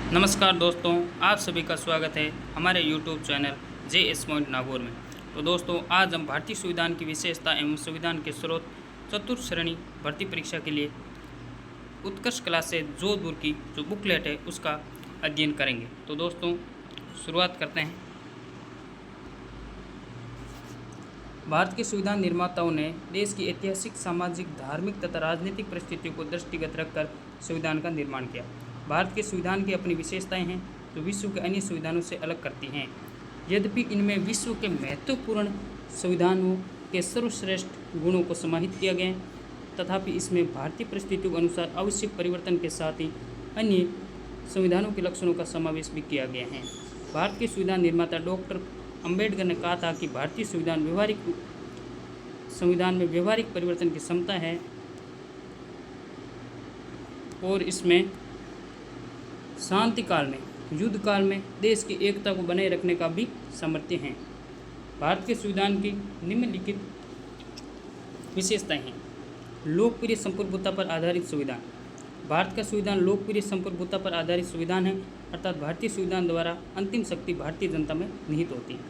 नमस्कार दोस्तों, आप सभी का स्वागत है हमारे YouTube channel JS point Nagaur में। तो दोस्तों, आज हम भारतीय संविधान की विशेषता एवं संविधान के स्रोत चतुर्थ श्रेणी भर्ती परीक्षा के लिए उत्कर्ष क्लास से जोधपुर की जो बुकलेट है उसका अध्ययन करेंगे। तो दोस्तों, शुरुआत करते हैं। भारत के संविधान निर्माताओं ने देश की ऐतिहासिक, सामाजिक, धार्मिक तथा राजनीतिक परिस्थितियों को दृष्टिगत रखकर संविधान का निर्माण किया। भारत के संविधान की अपनी विशेषताएं हैं जो विश्व के अन्य संविधानों से अलग करती हैं। यद्यपि इनमें विश्व के महत्वपूर्ण संविधानों के सर्वश्रेष्ठ गुणों को समाहित किया गया है, तथापि इसमें भारतीय परिस्थितियों के अनुसार आवश्यक परिवर्तन के साथ ही अन्य संविधानों के लक्षणों का समावेश भी किया गया है। भारत के संविधान निर्माता डॉक्टर अम्बेडकर ने कहा था कि भारतीय संविधान में व्यवहारिक परिवर्तन की क्षमता है और इसमें शांति काल में, युद्ध काल में देश की एकता को बनाए रखने का भी सामर्थ्य है। भारत के संविधान की निम्नलिखित विशेषताएं हैं। लोकप्रिय संप्रभुता पर आधारित संविधान। भारत का संविधान लोकप्रिय संप्रभुता पर आधारित संविधान है, अर्थात भारतीय संविधान द्वारा अंतिम शक्ति भारतीय जनता में निहित होती है।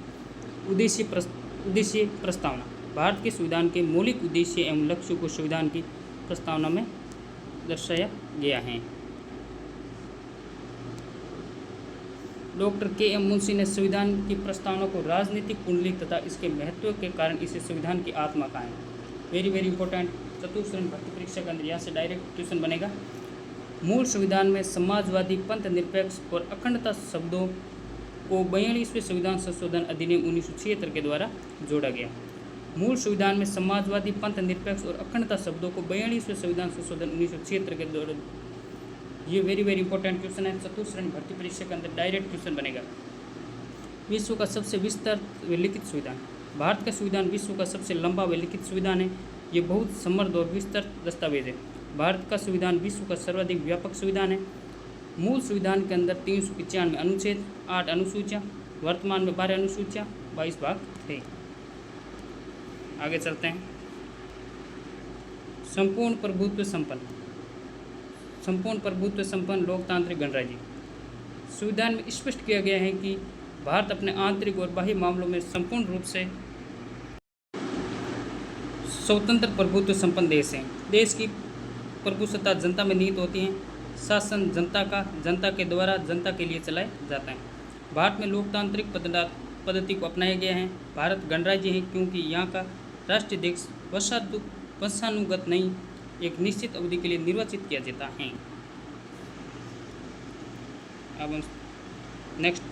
उद्देश्य प्रस्तावना। भारत के संविधान के मौलिक उद्देश्य एवं लक्ष्यों को संविधान की प्रस्तावना में दर्शाया गया है। डॉक्टर के एम मुंशी ने संविधान की प्रस्तावना को राजनीतिक कुंडली तथा इसके महत्व के कारण इसे संविधान की आत्मा कहा है। वेरी इंपॉर्टेंट, चतुर्थ श्रेणी भर्ती परीक्षा के अंदर यहाँ से डायरेक्ट क्वेश्चन बनेगा। मूल संविधान में समाजवादी, पंथ निरपेक्ष और अखंडता शब्दों को 42वें संविधान संशोधन अधिनियम 1976 के द्वारा जोड़ा गया। मूल संविधान में समाजवादी, पंथ निरपेक्ष और अखंडता शब्दों को 42वें संविधान संशोधन 1976 के द्वारा, ये वेरी इंपॉर्टेंट क्वेश्चन है। चतुर्थ श्रेणी भर्ती परीक्षा के अंदर डायरेक्ट क्वेश्चन बनेगा। विश्व का सबसे विस्तृत व लिखित संविधान। भारत का संविधान विश्व का सबसे लंबा व लिखित संविधान है। ये बहुत समृद्ध और विस्तृत दस्तावेज है। भारत का संविधान विश्व का सर्वाधिक व्यापक संविधान है। मूल संविधान के अंदर 395 अनुच्छेद, 8 अनुसूचियाँ, वर्तमान में 12 अनुसूचियाँ, 22 भाग थे। आगे चलते हैं। संपूर्ण प्रभुत्व संपन्न लोकतांत्रिक गणराज्य। संविधान में स्पष्ट किया गया है कि भारत अपने आंतरिक और बाह्य मामलों में संपूर्ण रूप से स्वतंत्र प्रभुत्व संपन्न देश है। देश की प्रभुसत्ता जनता में निहित होती है। शासन जनता के द्वारा जनता के लिए चलाया जाता है। भारत में लोकतांत्रिक पद्धति को अपनाया गया है। भारत गणराज्य है क्योंकि यहाँ का राष्ट्राध्यक्ष वंशानुगत नहीं, एक निश्चित अवधि के लिए निर्वाचित किया जाता है। अब हम नेक्स्ट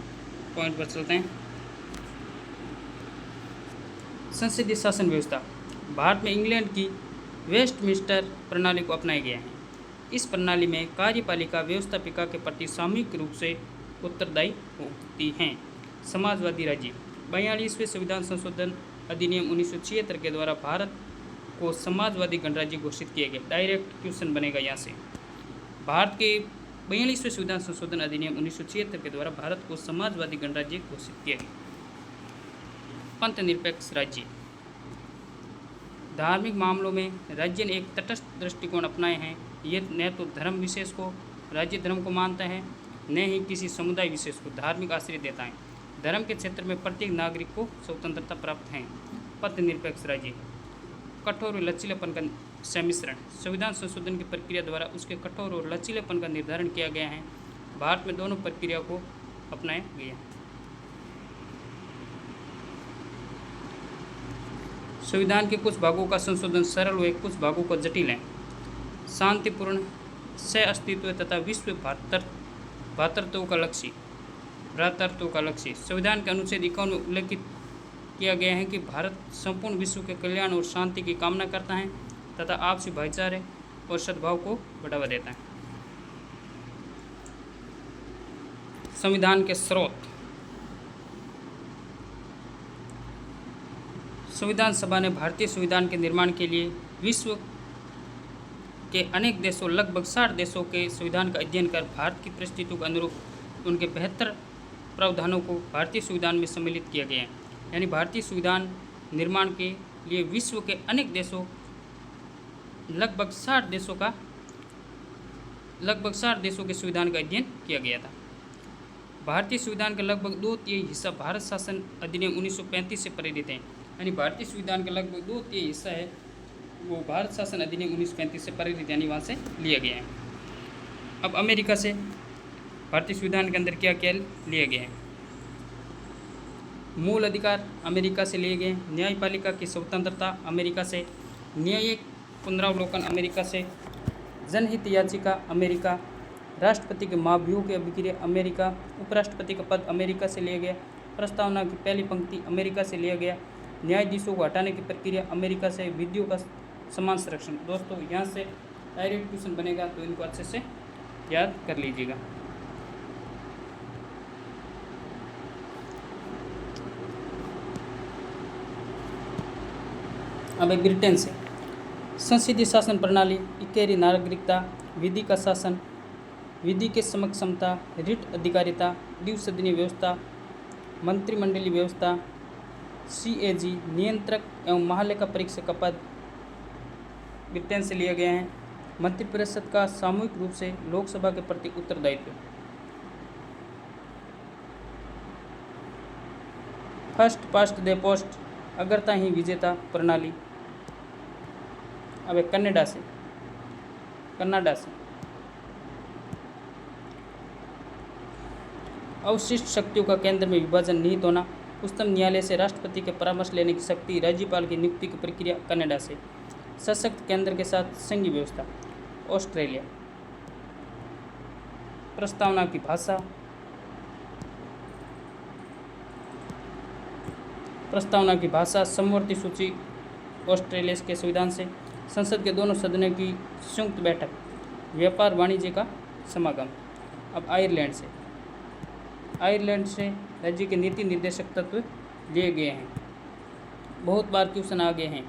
पॉइंट पर चलते हैं। संसदीय शासन व्यवस्था। भारत में इंग्लैंड की वेस्टमिंस्टर प्रणाली को अपनाया गया है। इस प्रणाली में कार्यपालिका व्यवस्थापिका के प्रति सामूहिक रूप से उत्तरदायी होती हैं। समाजवादी राज्य। 42वें संविधान संशोधन अधिनियम 1976 के द्वारा भारत को समाजवादी गणराज्य घोषित किया गया। डायरेक्ट क्वेश्चन बनेगा यहाँ से। भारत के 42वें संविधान संशोधन अधिनियम 1976 के द्वारा भारत को समाजवादी गणराज्य घोषित किया गया। पंथ निरपेक्ष राज्य। धार्मिक मामलों में राज्य ने एक तटस्थ दृष्टिकोण अपनाए हैं। ये न तो धर्म विशेष को, राज्य धर्म को मानता है, न ही किसी समुदाय विशेष को धार्मिक आश्रय देता है। धर्म के क्षेत्र में प्रत्येक नागरिक को स्वतंत्रता प्राप्त है। पंथ निरपेक्ष राज्य। कठोर और लचीलेपन का सम्मिश्रण। संविधान संशोधन की प्रक्रिया द्वारा उसके कठोर और लचीलेपन का निर्धारण किया गया है। भारत में दोनों प्रक्रिया को अपनाया गया। संविधान के कुछ भागों का संशोधन सरल व कुछ भागों को जटिल है। शांतिपूर्ण सह अस्तित्व तथा विश्व भ्रातृत्व का लक्ष्य। संविधान के अनुच्छेद 51 में उल्लेखित किया गया है कि भारत संपूर्ण विश्व के कल्याण और शांति की कामना करता है तथा आपसी भाईचारे और सद्भाव को बढ़ावा देता है। संविधान के स्रोत। संविधान सभा ने भारतीय संविधान के निर्माण के लिए विश्व के अनेक देशों, लगभग 60 देशों के संविधान का अध्ययन कर भारत की परिस्थितियों के अनुरूप उनके बेहतर प्रावधानों को भारतीय संविधान में सम्मिलित किया गया है। यानी भारतीय संविधान निर्माण के लिए विश्व के अनेक देशों, लगभग 60 देशों के संविधान का अध्ययन किया गया था। भारतीय संविधान का लगभग 2/3 हिस्सा भारत शासन अधिनियम 1935 से प्रेरित है। यानी भारतीय संविधान का लगभग 2/3 हिस्सा है वो भारत शासन अधिनियम 1935 से प्रेरित यानी वहाँ से लिया गया है। अब अमेरिका से भारतीय संविधान के अंदर क्या क्या लिए गए हैं? मूल अधिकार अमेरिका से लिए गए, न्यायपालिका की स्वतंत्रता अमेरिका से, न्यायिक पुनरावलोकन अमेरिका से, जनहित याचिका अमेरिका, राष्ट्रपति के महाभियोग की अभिक्रिया अमेरिका, उपराष्ट्रपति का पद अमेरिका से लिया गया, प्रस्तावना की पहली पंक्ति अमेरिका से लिया गया, न्यायाधीशों को हटाने की प्रक्रिया अमेरिका से, विधियों का समान संरक्षण। दोस्तों यहाँ से डायरेक्ट क्वेश्चन बनेगा तो इनको अच्छे से याद कर लीजिएगा। अब ब्रिटेन से संसदीय शासन प्रणाली, इक्केरी नागरिकता, विधि का शासन, विधि के समक्षमता, रिट अधिकारिता, द्विसदनीय व्यवस्था, मंत्रिमंडलीय व्यवस्था, CAG नियंत्रक एवं महालेखा परीक्षक का पद ब्रिटेन से लिए गए हैं। मंत्रिपरिषद का सामूहिक रूप से लोकसभा के प्रति उत्तरदायित्व। फर्स्ट पास्ट द पोस्ट, अग्रता ही विजेता प्रणाली। अब कनाडा से अवशिष्ट शक्तियों का केंद्र में विभाजन निहित होना, उच्चतम न्यायालय से राष्ट्रपति के परामर्श लेने की शक्ति, राज्यपाल की नियुक्ति की प्रक्रिया कनाडा से, सशक्त केंद्र के साथ संघीय व्यवस्था। ऑस्ट्रेलिया, प्रस्तावना की भाषा, समवर्ती सूची ऑस्ट्रेलिया के संविधान से, संसद के दोनों सदनों की संयुक्त बैठक, व्यापार वाणिज्य का समागम। अब आयरलैंड से राज्य के नीति निर्देशक तत्व लिए गए हैं। बहुत बार क्वेश्चन आ गए हैं,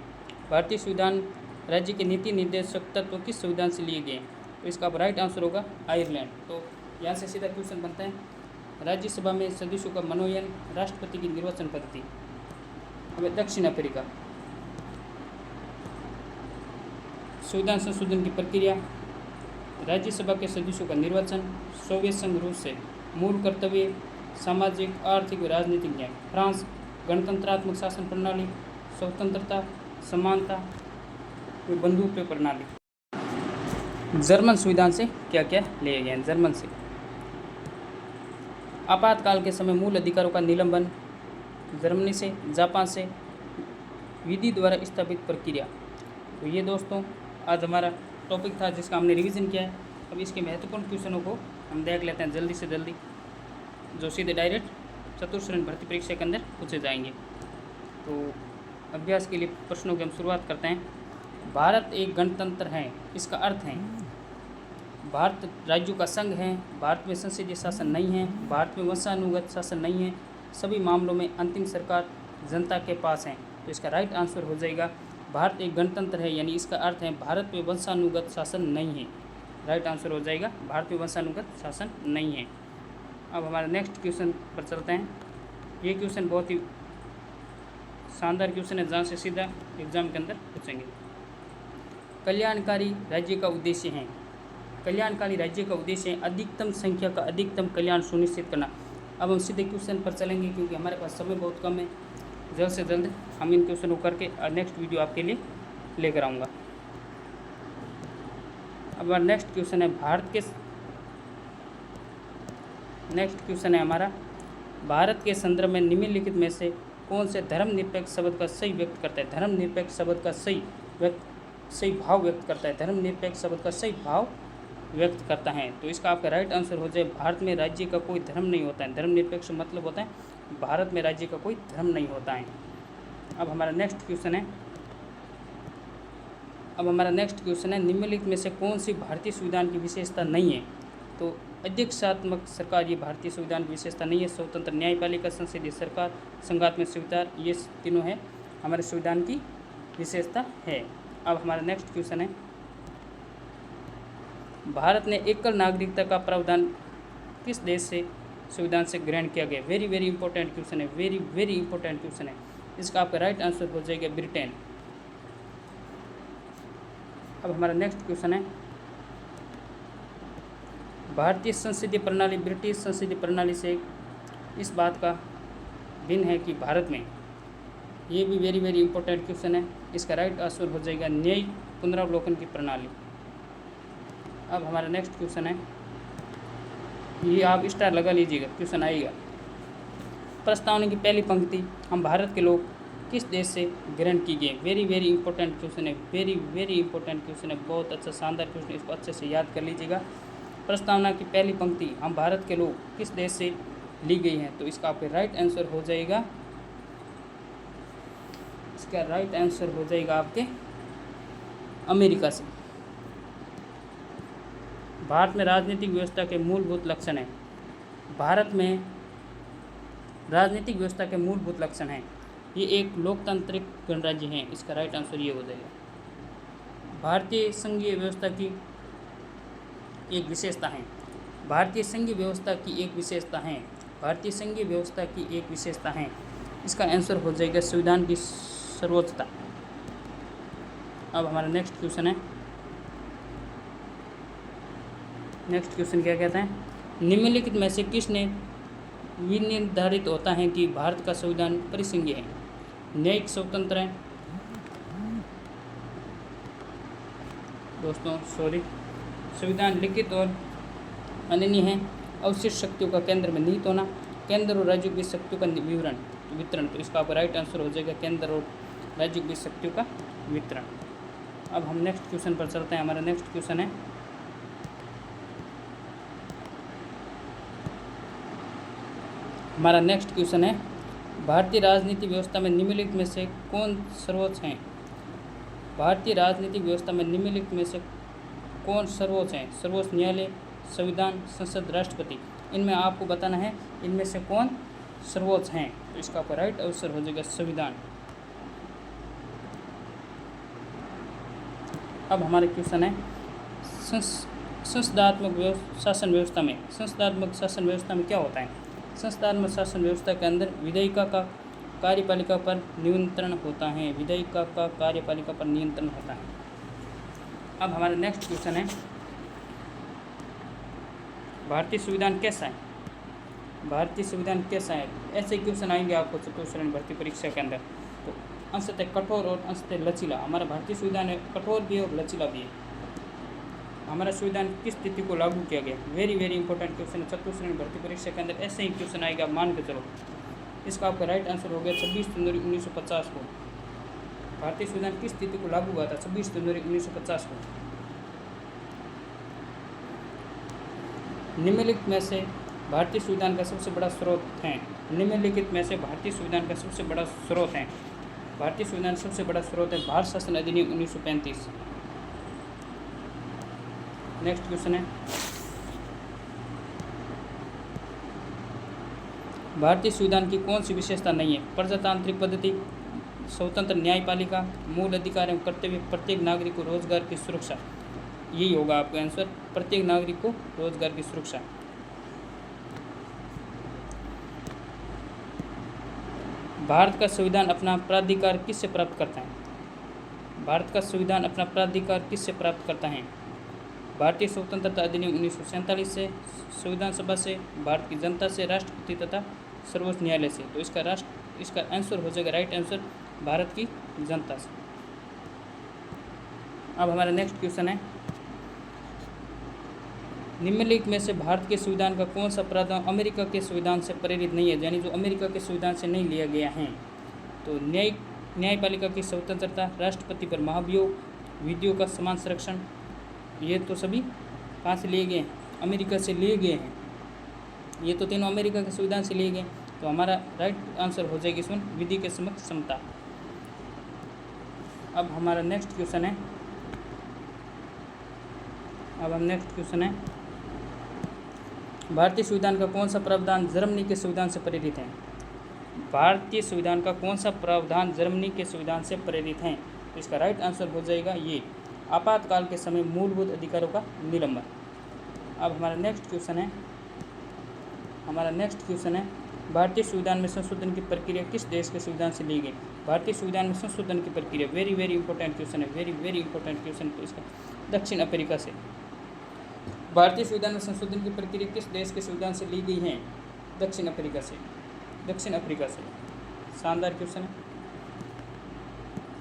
भारतीय संविधान राज्य के नीति निर्देशक तत्व किस संविधान से लिए गए हैं? तो इसका राइट आंसर होगा आयरलैंड। तो यहाँ से सीधा क्वेश्चन बनता है, राज्यसभा में सदस्यों का मनोनयन, राष्ट्रपति की निर्वाचन पद्धति। अब दक्षिण अफ्रीका, संविधान संशोधन की प्रक्रिया, राज्यसभा के सदस्यों का निर्वाचन, सोवियत संघ रूस से मूल कर्तव्य, सामाजिक आर्थिक व राजनीतिक न्याय। फ्रांस, गणतंत्रात्मक शासन प्रणाली, स्वतंत्रता, समानता, बंधुत्व प्रणाली। जर्मन संविधान से क्या क्या लिए गए हैं? जर्मन से आपातकाल के समय मूल अधिकारों का निलंबन, जर्मनी से, जापान से विधि द्वारा स्थापित प्रक्रिया। तो ये दोस्तों आज हमारा टॉपिक था जिसका हमने रिवीजन किया है। अब इसके महत्वपूर्ण क्वेश्चनों को हम देख लेते हैं जल्दी से जल्दी, जो सीधे डायरेक्ट चतुर्थ श्रेणी भर्ती परीक्षा के अंदर पूछे जाएंगे। तो अभ्यास के लिए प्रश्नों की हम शुरुआत करते हैं। भारत एक गणतंत्र है, इसका अर्थ है भारत राज्यों का संघ है, भारत में संसदीय शासन नहीं है, भारत में वंशानुगत शासन नहीं है, सभी मामलों में अंतिम सरकार जनता के पास है। तो इसका राइट आंसर हो जाएगा भारत एक गणतंत्र है, यानी इसका अर्थ है भारत में वंशानुगत शासन नहीं है। राइट आंसर हो जाएगा भारत में वंशानुगत शासन नहीं है। अब हमारे नेक्स्ट क्वेश्चन पर चलते हैं। ये क्वेश्चन बहुत ही शानदार क्वेश्चन है, जहाँ से सीधा एग्जाम के अंदर पूछेंगे। कल्याणकारी राज्य का उद्देश्य है, कल्याणकारी राज्य का उद्देश्य है अधिकतम संख्या का अधिकतम कल्याण सुनिश्चित करना। अब हम सीधे क्वेश्चन पर चलेंगे क्योंकि हमारे पास समय बहुत कम है। जल्द से जल्द हम इन क्वेश्चन को करके नेक्स्ट वीडियो आपके लिए लेकर आऊँगा। अब नेक्स्ट क्वेश्चन है हमारा, भारत के संदर्भ में निम्नलिखित में से कौन से धर्मनिरपेक्ष शब्द का सही व्यक्त करता है? धर्मनिरपेक्ष शब्द का सही भाव व्यक्त करता है। धर्मनिरपेक्ष शब्द का सही भाव व्यक्त करता है। तो इसका आपका राइट आंसर हो जाए भारत में राज्य का कोई धर्म नहीं होता है। धर्मनिरपेक्ष मतलब होता है भारत में राज्य का कोई धर्म नहीं होता है। अब हमारा नेक्स्ट क्वेश्चन है निम्नलिखित में से कौन सी भारतीय संविधान की विशेषता नहीं है? तो अध्यक्षात्मक सरकार ये भारतीय संविधान की विशेषता नहीं है। स्वतंत्र न्यायपालिका, संसदीय सरकार, संघात्मक स्वीकार, ये तीनों है हमारे संविधान की विशेषता है। अब हमारा नेक्स्ट क्वेश्चन है, भारत ने एकल नागरिकता का प्रावधान किस देश से संविधान से ग्रहण किया गया? वेरी वेरी इंपॉर्टेंट क्वेश्चन है, वेरी इंपॉर्टेंट क्वेश्चन है। इसका आपका राइट आंसर हो जाएगा ब्रिटेन। अब हमारा नेक्स्ट क्वेश्चन है, भारतीय संसदीय प्रणाली ब्रिटिश संसदीय प्रणाली से इस बात का भिन्न है कि भारत में, ये भी वेरी वेरी इंपॉर्टेंट क्वेश्चन है, इसका राइट आंसर हो जाएगा न्यायिक पुनरावलोकन की प्रणाली। अब हमारा नेक्स्ट क्वेश्चन है, ये आप स्टार लगा लीजिएगा, क्वेश्चन आएगा। प्रस्तावना की पहली पंक्ति हम भारत के लोग किस देश से ग्रहण की गई। वेरी वेरी इंपॉर्टेंट क्वेश्चन है, वेरी वेरी इंपॉर्टेंट क्वेश्चन है, बहुत अच्छा शानदार क्वेश्चन है, इसको अच्छे से याद कर लीजिएगा। प्रस्तावना की पहली पंक्ति हम भारत के लोग किस देश से ली गई है, तो इसका आपका राइट आंसर हो जाएगा, इसका राइट आंसर हो जाएगा आपके अमेरिका से। भारत में राजनीतिक व्यवस्था के मूलभूत लक्षण है। भारत में राजनीतिक व्यवस्था के मूलभूत लक्षण हैं, ये एक लोकतांत्रिक गणराज्य है, इसका राइट आंसर ये हो जाएगा। भारतीय संघीय व्यवस्था की एक विशेषता है, भारतीय संघीय व्यवस्था की एक विशेषता है, भारतीय संघीय व्यवस्था की एक विशेषता है, इसका आंसर हो जाएगा संविधान की सर्वोच्चता। अब हमारा नेक्स्ट क्वेश्चन है, नेक्स्ट क्वेश्चन क्या कहता है, निम्नलिखित में से किसने विनिर्धारित होता है कि भारत का संविधान परिसंघीय है। न्यायिक स्वतंत्र है, दोस्तों सॉरी, संविधान लिखित और अनन्य है, अवशिष्ट शक्तियों का केंद्र में निहित होना, केंद्र और राज्यों की शक्तियों का वितरण, तो इसका आपका राइट आंसर हो जाएगा केंद्र और राज्यों की शक्तियों का वितरण। अब हम नेक्स्ट क्वेश्चन पर चलते हैं। हमारा नेक्स्ट क्वेश्चन है, हमारा नेक्स्ट क्वेश्चन है, भारतीय राजनीतिक व्यवस्था में निम्नलिखित में से कौन सर्वोच्च हैं। भारतीय राजनीतिक व्यवस्था में निम्नलिखित में से कौन सर्वोच्च हैं। सर्वोच्च न्यायालय, संविधान, संसद, राष्ट्रपति, इनमें आपको बताना है इनमें से कौन सर्वोच्च हैं, तो इसका आपका राइट आंसर हो जाएगा संविधान। अब हमारे क्वेश्चन है, संसदात्मक शासन व्यवस्था में, संसदात्मक शासन व्यवस्था में क्या होता है। संसदात्मक शासन व्यवस्था के अंदर विधायिका का कार्यपालिका पर नियंत्रण होता है, विधायिका का कार्यपालिका पर नियंत्रण होता है। अब हमारा नेक्स्ट क्वेश्चन है, भारतीय संविधान कैसा है। भारतीय संविधान कैसा है, ऐसे क्वेश्चन आएंगे आपको चतुर्थ श्रेणी भर्ती परीक्षा के अंदर, तो अंशतः कठोर और अंशतः लचीला। हमारा भारतीय संविधान है कठोर भी है और लचीला भी है। हमारा संविधान किस तिथि को लागू किया गया, वेरी वेरी इंपॉर्टेंट क्वेश्चन है, चतुर्थ श्रेणी भर्ती परीक्षा के अंदर ऐसे ही क्वेश्चन आएगा, आप मान के चलो। इसका आपका राइट आंसर हो गया 26 जनवरी 1950 को। भारतीय संविधान किस तिथि को लागू हुआ था, 26 जनवरी 1950 को। निम्नलिखित में से भारतीय संविधान का सबसे बड़ा स्रोत है, निम्नलिखित में से भारतीय संविधान का सबसे बड़ा स्रोत है, भारतीय संविधान सबसे बड़ा स्रोत है भारत शासन अधिनियम 1935। नेक्स्ट क्वेश्चन है, भारतीय संविधान की कौन सी विशेषता नहीं है। प्रजातांत्रिक पद्धति, स्वतंत्र न्यायपालिका, मूल अधिकार एवं कर्तव्य, प्रत्येक नागरिक को रोजगार की सुरक्षा, यही होगा आपका आंसर, प्रत्येक नागरिक को रोजगार की सुरक्षा। भारत का संविधान अपना प्राधिकार किससे प्राप्त करता है। भारत का संविधान अपना प्राधिकार किससे प्राप्त करता है। भारतीय स्वतंत्रता अधिनियम 1947 से, संविधान सभा से, भारत की जनता से, राष्ट्रपति तथा सर्वोच्च न्यायालय से, तो इसका आंसर हो जाएगा राइट आंसर भारत की जनता से। अब हमारा नेक्स्ट क्वेश्चन है, निम्नलिखित में से भारत के संविधान का कौन सा प्रावधान अमेरिका के संविधान से प्रेरित नहीं है, यानी जो अमेरिका के संविधान से नहीं लिया गया है। तो न्यायपालिका की स्वतंत्रता, राष्ट्रपति पर महाभियोग, विधियों का समान संरक्षण, ये तो सभी कहाँ से लिए गए हैं, अमेरिका से लिए गए हैं। ये तो तीनों अमेरिका के संविधान से लिए गए, तो हमारा राइट आंसर हो जाएगी इसमें विधि के समक्ष समता। अब हमारा नेक्स्ट क्वेश्चन है, भारतीय संविधान का कौन सा प्रावधान जर्मनी के संविधान से प्रेरित है। भारतीय संविधान का कौन सा प्रावधान जर्मनी के संविधान से प्रेरित है, तो इसका राइट आंसर हो जाएगा ये आपातकाल के समय मूलभूत अधिकारों का निलंबन। अब हमारा नेक्स्ट क्वेश्चन है, भारतीय संविधान में संशोधन की प्रक्रिया किस देश के संविधान से ली गई। भारतीय संविधान में संशोधन की प्रक्रिया वेरी वेरी इंपॉर्टेंट क्वेश्चन है, वेरी वेरी इंपॉर्टेंट क्वेश्चन, तो इसका दक्षिण अफ्रीका से। भारतीय संविधान में संशोधन की प्रक्रिया किस देश के संविधान से ली गई है? दक्षिण अफ्रीका से। दक्षिण अफ्रीका से। शानदार क्वेश्चन है।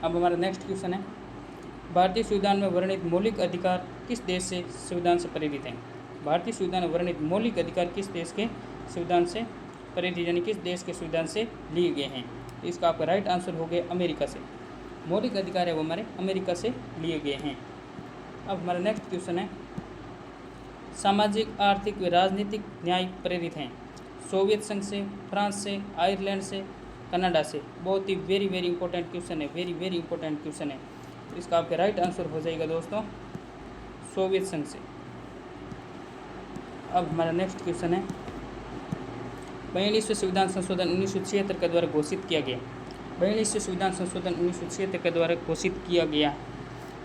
अब हमारा नेक्स्ट क्वेश्चन है, भारतीय संविधान में वर्णित मौलिक अधिकार किस देश से संविधान से प्रेरित हैं? भारतीय संविधान में वर्णित मौलिक अधिकार किस देश के संविधान से प्रेरित, यानी किस देश के संविधान से लिए गए हैं? तो इसका आपका राइट आंसर हो गया अमेरिका से। मौलिक अधिकार है वो हमारे अमेरिका से लिए गए हैं। अब हमारा नेक्स्ट क्वेश्चन है, सामाजिक आर्थिक व राजनीतिक न्याय प्रेरित हैं? सोवियत संघ से, फ्रांस से, आयरलैंड से, कनाडा से। बहुत ही वेरी वेरी इंपॉर्टेंट क्वेश्चन है, वेरी वेरी इंपॉर्टेंट क्वेश्चन है। तो इसका आपका राइट आंसर हो जाएगा दोस्तों सोवियत संघ से। अब हमारा नेक्स्ट क्वेश्चन है, 42वें संविधान संशोधन 1976 के द्वारा घोषित किया गया। 42वें संविधान संशोधन 1976 के द्वारा घोषित किया गया।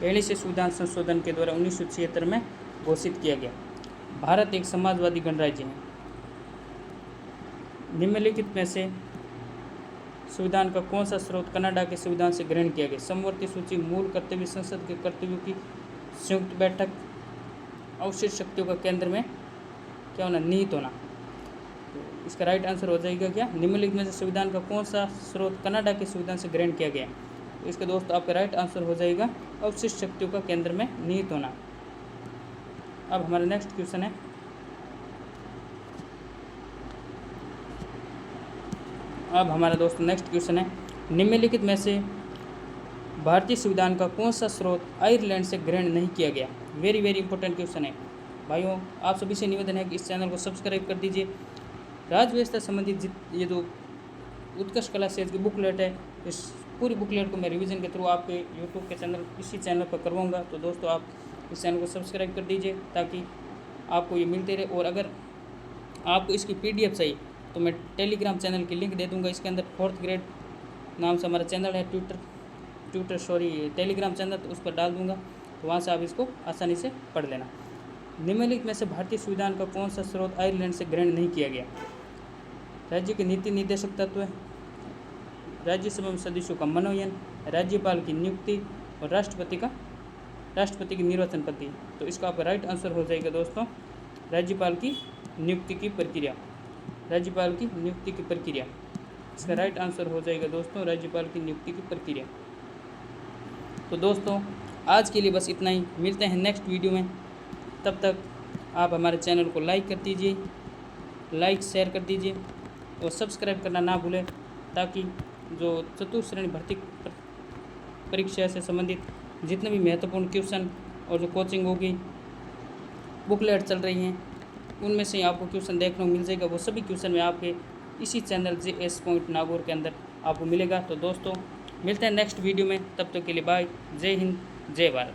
42वें संविधान संशोधन के द्वारा 1976 में घोषित किया गया। भारत एक समाजवादी गणराज्य है। निम्नलिखित में से संविधान का कौन सा स्रोत कनाडा के संविधान से ग्रहण किया गया? समवर्ती सूची, मूल कर्तव्य, संसद के कर्तव्यों की संयुक्त बैठक, अवशिष्ट शक्तियों का केंद्र में क्या होना? निहित होना। तो इसका राइट आंसर हो जाएगा क्या? निम्नलिखित में से संविधान का कौन सा स्रोत कनाडा के संविधान से ग्रहण किया गया? तो इसका दोस्तों आपका राइट आंसर हो जाएगा अवशिष्ट शक्तियों का केंद्र में निहित होना। अब हमारा नेक्स्ट क्वेश्चन है, अब हमारा दोस्तों नेक्स्ट क्वेश्चन है, निम्नलिखित में से भारतीय संविधान का कौन सा स्रोत आयरलैंड से ग्रहण नहीं किया गया? वेरी वेरी इंपॉर्टेंट क्वेश्चन है भाइयों। आप सभी से निवेदन है कि इस चैनल को सब्सक्राइब कर दीजिए। राज्य व्यवस्था संबंधित ये जो उत्कर्ष कला सेज की बुकलेट है, इस पूरी बुकलेट को मैं रिवीजन के थ्रू आपके यूट्यूब के चैनल, इसी चैनल पर करवाऊँगा। तो दोस्तों आप इस चैनल को सब्सक्राइब कर दीजिए ताकि आपको ये मिलते रहे। और अगर आपको इसकी PDF चाहिए तो मैं टेलीग्राम चैनल की लिंक दे दूंगा। इसके अंदर 4th ग्रेड नाम से हमारा चैनल है, टेलीग्राम चैनल, तो उस पर डाल दूंगा। तो वहाँ से आप इसको आसानी से पढ़ लेना। निम्नलिखित में से भारतीय संविधान का कौन सा स्रोत आयरलैंड से ग्रहण नहीं किया गया? राज्य के नीति निर्देशक तत्व, राज्यसभा में सदस्यों का मनोनयन, राज्यपाल की नियुक्ति और राष्ट्रपति की निर्वाचन पद्धति। तो इसका आपका राइट आंसर हो जाएगा दोस्तों राज्यपाल की नियुक्ति की प्रक्रिया। राज्यपाल की नियुक्ति की प्रक्रिया, इसका राइट आंसर हो जाएगा दोस्तों राज्यपाल की नियुक्ति की प्रक्रिया। तो दोस्तों आज के लिए बस इतना ही, मिलते हैं नेक्स्ट वीडियो में। तब तक आप हमारे चैनल को लाइक कर दीजिए, लाइक शेयर कर दीजिए और सब्सक्राइब करना ना भूलें, ताकि जो चतुर्थ श्रेणी भर्ती परीक्षा से संबंधित जितने भी महत्वपूर्ण क्वेश्चन और जो कोचिंग होगी, बुकलेट चल रही हैं, उनमें से आपको क्वेश्चन देखने को मिल जाएगा। वो सभी क्वेश्चन में आपके इसी चैनल JS पॉइंट नागौर के अंदर आपको मिलेगा। तो दोस्तों मिलते हैं नेक्स्ट वीडियो में, तब तक के लिए बाय, जय हिंद, जय भारत।